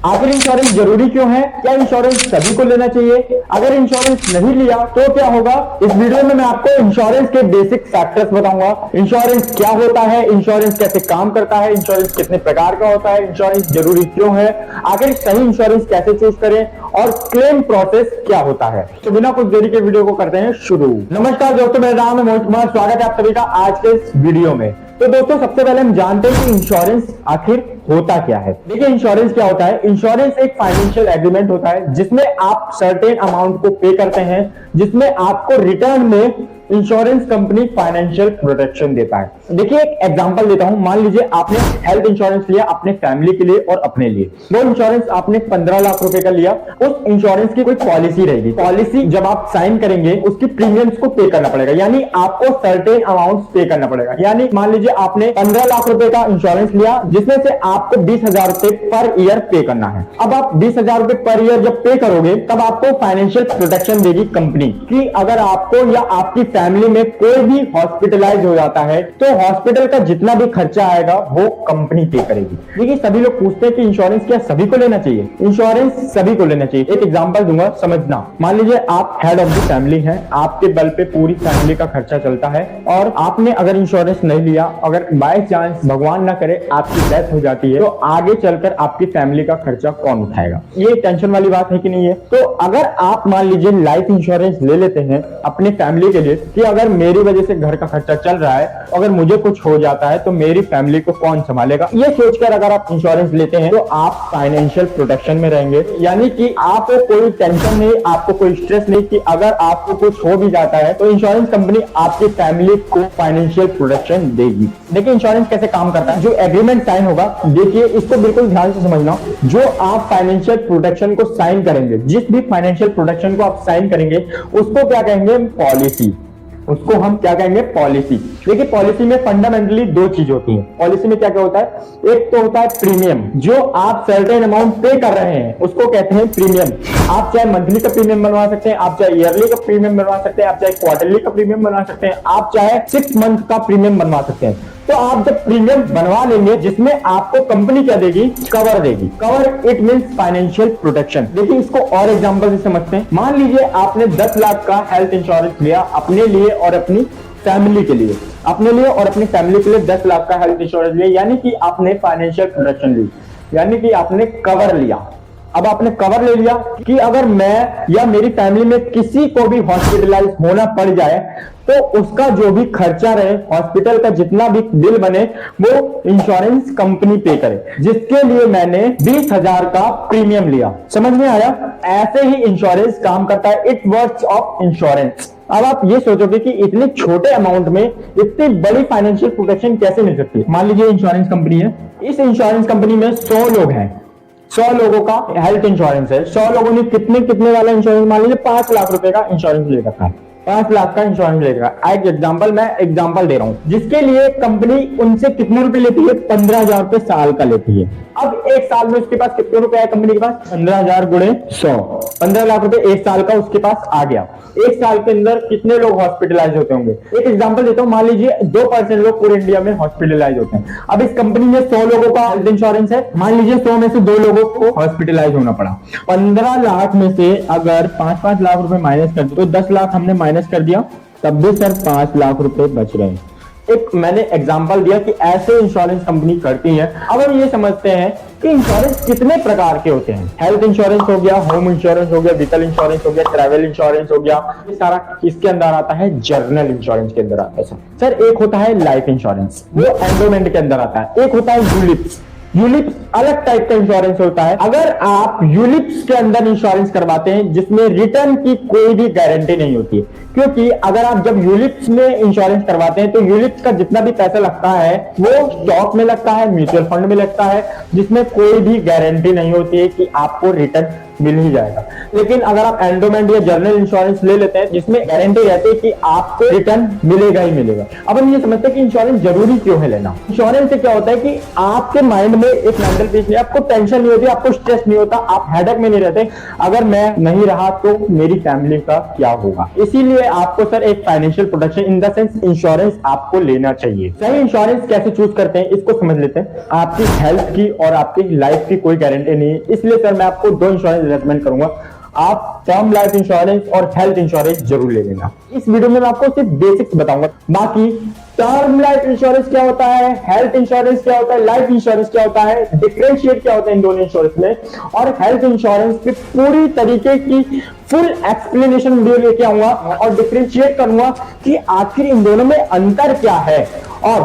आखिर इंश्योरेंस जरूरी क्यों है? क्या इंश्योरेंस सभी को लेना चाहिए? अगर इंश्योरेंस नहीं लिया तो क्या होगा? इस वीडियो में मैं आपको इंश्योरेंस के बेसिक फैक्टर्स बताऊंगा। इंश्योरेंस क्या होता है, इंश्योरेंस कैसे काम करता है, इंश्योरेंस कितने प्रकार का होता है, इंश्योरेंस जरूरी क्यों है, आखिर सही इंश्योरेंस कैसे चूज करें और क्लेम प्रोसेस क्या होता है। तो बिना कुछ देरी के वीडियो को करते हैं शुरू। नमस्कार दोस्तों, मेरा नाम है मोहित कुमार। स्वागत है आप सभी का आज के इस वीडियो में। तो दोस्तों, सबसे पहले हम जानते हैं कि इंश्योरेंस आखिर होता क्या है। देखिए, इंश्योरेंस क्या होता है? इंश्योरेंस एक फाइनेंशियल एग्रीमेंट होता है जिसमें आप सर्टेन अमाउंट को पे करते हैं, जिसमें आपको रिटर्न में इंश्योरेंस कंपनी फाइनेंशियल प्रोटेक्शन देता है। देखिए, एक एग्जांपल देता हूं। मान लीजिए आपने हेल्थ इंश्योरेंस लिया अपने फैमिली के लिए और अपने लिए। वो इंश्योरेंस आपने 15 लाख रुपए का लिया। उस इंश्योरेंस की कोई पॉलिसी रहेगी। पॉलिसी जब आप साइन करेंगे उसकी प्रीमियम्स को पे करना पड़ेगा, यानी आपको सर्टेन अमाउंट पे करना पड़ेगा। यानी मान लीजिए आपने 15 लाख रुपए का इंश्योरेंस लिया जिसमें से आपको 20,000 रुपए पर ईयर पे करना है। अब आप 20,000 रुपए पर ईयर जब पे करोगे तब आपको फाइनेंशियल प्रोटेक्शन देगी कंपनी कि अगर आपको या आपकी फैमिली में कोई भी हॉस्पिटलाइज हो जाता है तो हॉस्पिटल का जितना भी खर्चा आएगा वो कंपनी पे करेगी। देखिए, सभी लोग पूछते हैं कि इंश्योरेंस क्या सभी को लेना चाहिए? इंश्योरेंस सभी को लेना चाहिए। एक एग्जांपल दूंगा, समझना। मान लीजिए आप हेड ऑफ द फैमिली हैं, आपके बल पे पूरी फैमिली का खर्चा चलता है और आपने अगर इंश्योरेंस नहीं लिया, अगर बाय चांस भगवान ना करे आपकी डेथ हो जाती है तो आगे चलकर आपकी फैमिली का खर्चा कौन उठाएगा? ये टेंशन वाली बात है कि नहीं है? तो अगर आप मान लीजिए लाइफ इंश्योरेंस ले लेते हैं अपनी फैमिली के लिए कि अगर मेरी वजह से घर का खर्चा चल रहा है, अगर मुझे कुछ हो जाता है तो मेरी फैमिली को कौन संभालेगा, ये सोचकर अगर आप इंश्योरेंस लेते हैं तो आप फाइनेंशियल प्रोटेक्शन में रहेंगे। यानी कि आपको कोई टेंशन नहीं, आपको कोई स्ट्रेस नहीं कि अगर आपको कुछ हो भी जाता है तो इंश्योरेंस कंपनी आपकी फैमिली को फाइनेंशियल प्रोटेक्शन देगी। देखिए, इंश्योरेंस कैसे काम करता है। जो एग्रीमेंट साइन होगा, देखिए इसको बिल्कुल ध्यान से समझना। जो आप फाइनेंशियल प्रोटेक्शन को साइन करेंगे, जिस भी फाइनेंशियल प्रोटेक्शन को आप साइन करेंगे उसको क्या कहेंगे? पॉलिसी। उसको हम क्या कहेंगे? पॉलिसी। देखिए, पॉलिसी में फंडामेंटली दो चीज होती है। पॉलिसी में क्या क्या होता है? एक तो होता है प्रीमियम। जो आप सर्टेन अमाउंट पे कर रहे हैं उसको कहते हैं प्रीमियम। आप चाहे मंथली का प्रीमियम बनवा सकते हैं, आप चाहे ईयरली का प्रीमियम बनवा सकते हैं, आप चाहे क्वार्टरली का प्रीमियम बनवा सकते हैं, आप चाहे 6 मंथ का प्रीमियम बनवा सकते हैं। तो आप जब प्रीमियम बनवा लेंगे जिसमें आपको कंपनी क्या देगी? कवर देगी। Cover it means financial protection. देखिए, इसको और एग्जांपल से समझते हैं। मान लीजिए आपने 10 लाख का हेल्थ इंश्योरेंस लिया अपने लिए और अपनी फैमिली के लिए। अपने लिए और अपनी फैमिली के लिए 10 लाख का हेल्थ इंश्योरेंस लिया, यानी कि आपने फाइनेंशियल प्रोटेक्शन ली, यानी कि आपने कवर लिया। अब आपने कवर ले लिया कि अगर मैं या मेरी फैमिली में किसी को भी हॉस्पिटलाइज होना पड़ जाए तो उसका जो भी खर्चा रहे, हॉस्पिटल का जितना भी बिल बने, वो इंश्योरेंस कंपनी पे करे, जिसके लिए मैंने 20,000 का प्रीमियम लिया। समझ में आया? ऐसे ही इंश्योरेंस काम करता है। It works of insurance. अब आप ये सोचोगे कि इतने छोटे अमाउंट में इतनी बड़ी फाइनेंशियल प्रोटेक्शन कैसे मिल सकती है? मान लीजिए इंश्योरेंस कंपनी है, इस इंश्योरेंस कंपनी में 100 लोग हैं, 100 लोगों का हेल्थ इंश्योरेंस है। 100 लोगों ने कितने कितने वाला इंश्योरेंस? मान लीजिए 5 लाख रुपए का इंश्योरेंस ले रखा है। 5 लाख का इंश्योरेंस ले रखा है। एक एग्जांपल, मैं एग्जांपल दे रहा हूं, जिसके लिए कंपनी उनसे कितने रुपए लेती है? 15,000 रुपए साल का लेती है। अब एक साल में उसके पास कितने रुपए आए कंपनी के पास? 15,000 गुणे 100, 15 लाख रुपए एक साल का उसके पास आ गया। एक साल के अंदर कितने लोग हॉस्पिटलाइज होते होंगे? एक एग्जांपल देता हूं, मान लीजिए 2% लोग पूरे इंडिया में हॉस्पिटलाइज होते हैं। अब इस कंपनी में 100 लोगों का हेल्थ इंश्योरेंस है। मान लीजिए 100 में से 2 लोगों को हॉस्पिटलाइज होना पड़ा। 15 लाख में से अगर 5-5 लाख रुपए माइनस कर दिए तो 10 लाख हमने माइनस कर दिया, तब भी सर 5 लाख रुपए बच रहे हैं। एक मैंने एग्जांपल दिया कि ऐसे इंश्योरेंस कंपनी करती है। अब हम ये समझते हैं कि इंश्योरेंस कितने प्रकार के होते हैं। हेल्थ इंश्योरेंस हो गया, होम इंश्योरेंस हो गया, व्हीकल इंश्योरेंस हो गया, ट्रैवल इंश्योरेंस हो गया। ये सारा किसके अंदर आता है? जर्नल इंश्योरेंस के अंदर आता है। सर, एक होता है लाइफ इंश्योरेंस, वो एंडोमेंट के अंदर आता है। एक होता है यूलिप्स। यूलिप्स अलग टाइप का इंश्योरेंस होता है। अगर आप यूलिप्स के अंदर इंश्योरेंस करवाते हैं जिसमें रिटर्न की कोई भी गारंटी नहीं होती है, क्योंकि अगर आप जब यूलिप्स में इंश्योरेंस करवाते हैं तो यूलिप्स का जितना भी पैसा लगता है वो स्टॉक में लगता है, म्यूचुअल फंड में लगता है, जिसमें कोई भी गारंटी नहीं होती है कि आपको रिटर्न मिल ही जाएगा। लेकिन अगर आप एंडोमेंट या जर्नल इंश्योरेंस ले लेते हैं जिसमें गारंटी रहती है कि आपको रिटर्न मिलेगा ही मिलेगा। अब हम ये समझते हैं कि इंश्योरेंस जरूरी क्यों है लेना। इंश्योरेंस से क्या होता है कि आपके माइंड में एक मेंटल पीस नहीं, आपको टेंशन नहीं होती, आपको स्ट्रेस नहीं होता, आप हेडेक में नहीं रहते। अगर मैं नहीं रहा तो मेरी फैमिली का क्या होगा। इसीलिए आपको सर एक financial protection in the sense insurance आपको लेना चाहिए। सही इंश्योरेंस कैसे चूज करते हैं इसको समझ लेते हैं। आपकी हेल्थ की और आपकी लाइफ की कोई गारंटी नहीं है, इसलिए सर मैं आपको दो इंश्योरेंस रेकमेंड करूंगा। आप टर्म लाइफ इंश्योरेंस और हेल्थ इंश्योरेंस जरूर ले लेना। इस वीडियो में मैं आपको सिर्फ बेसिक्स बताऊंगा, बाकी टर्म लाइफ इंश्योरेंस क्या होता है, हेल्थ इंश्योरेंस क्या होता है, लाइफ इंश्योरेंस क्या होता है, डिफरेंशिएट क्या होता है इन दोनों इंश्योरेंस में, और हेल्थ इंश्योरेंस की पूरी तरीके की फुल एक्सप्लेनेशन वीडियो लेके आऊंगा और डिफरेंशिएट करूंगा कि आखिर इन दोनों में अंतर क्या है। और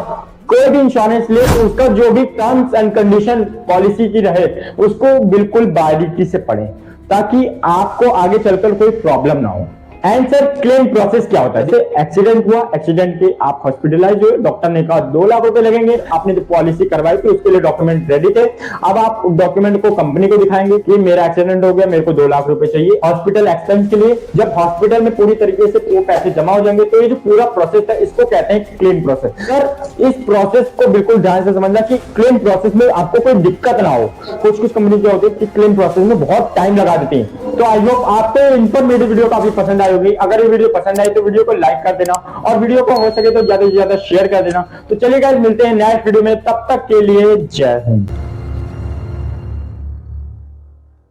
कोई भी इंश्योरेंस ले तो उसका जो भी टर्म्स एंड कंडीशन पॉलिसी की रहे उसको बिल्कुल बारीकी से पढ़ें, ताकि आपको आगे चलकर कोई प्रॉब्लम ना हो। एंड सर क्लेम प्रोसेस क्या होता है, जैसे एक्सीडेंट हुआ, एक्सीडेंट के आप हॉस्पिटलाइज हुए, डॉक्टर ने कहा 2 लाख रुपए लगेंगे, आपने जो पॉलिसी करवाई थी उसके लिए डॉक्यूमेंट रेडी थे, अब आप डॉक्यूमेंट को कंपनी को दिखाएंगे कि मेरा एक्सीडेंट हो गया, मेरे को 2 लाख रुपए चाहिए हॉस्पिटल एक्सपेंस के लिए। जब हॉस्पिटल में पूरी तरीके से वो पैसे जमा हो जाएंगे तो ये जो पूरा प्रोसेस है इसको कहते हैं क्लेम प्रोसेस। सर इस प्रोसेस को बिल्कुल ध्यान से समझना कि क्लेम प्रोसेस में आपको कोई दिक्कत ना हो। कुछ कंपनी क्या होती है कि क्लेम प्रोसेस में बहुत टाइम लगा देती है। तो आई होप आपको इन्फॉर्मेटिव वीडियो काफी पसंद आई होगी। अगर ये वीडियो पसंद आई तो वीडियो को लाइक कर देना और वीडियो को हो सके तो ज्यादा से ज्यादा शेयर कर देना। तो चलिए गाइस मिलते हैं नेक्स्ट वीडियो में, तब तक के लिए जय हिंद।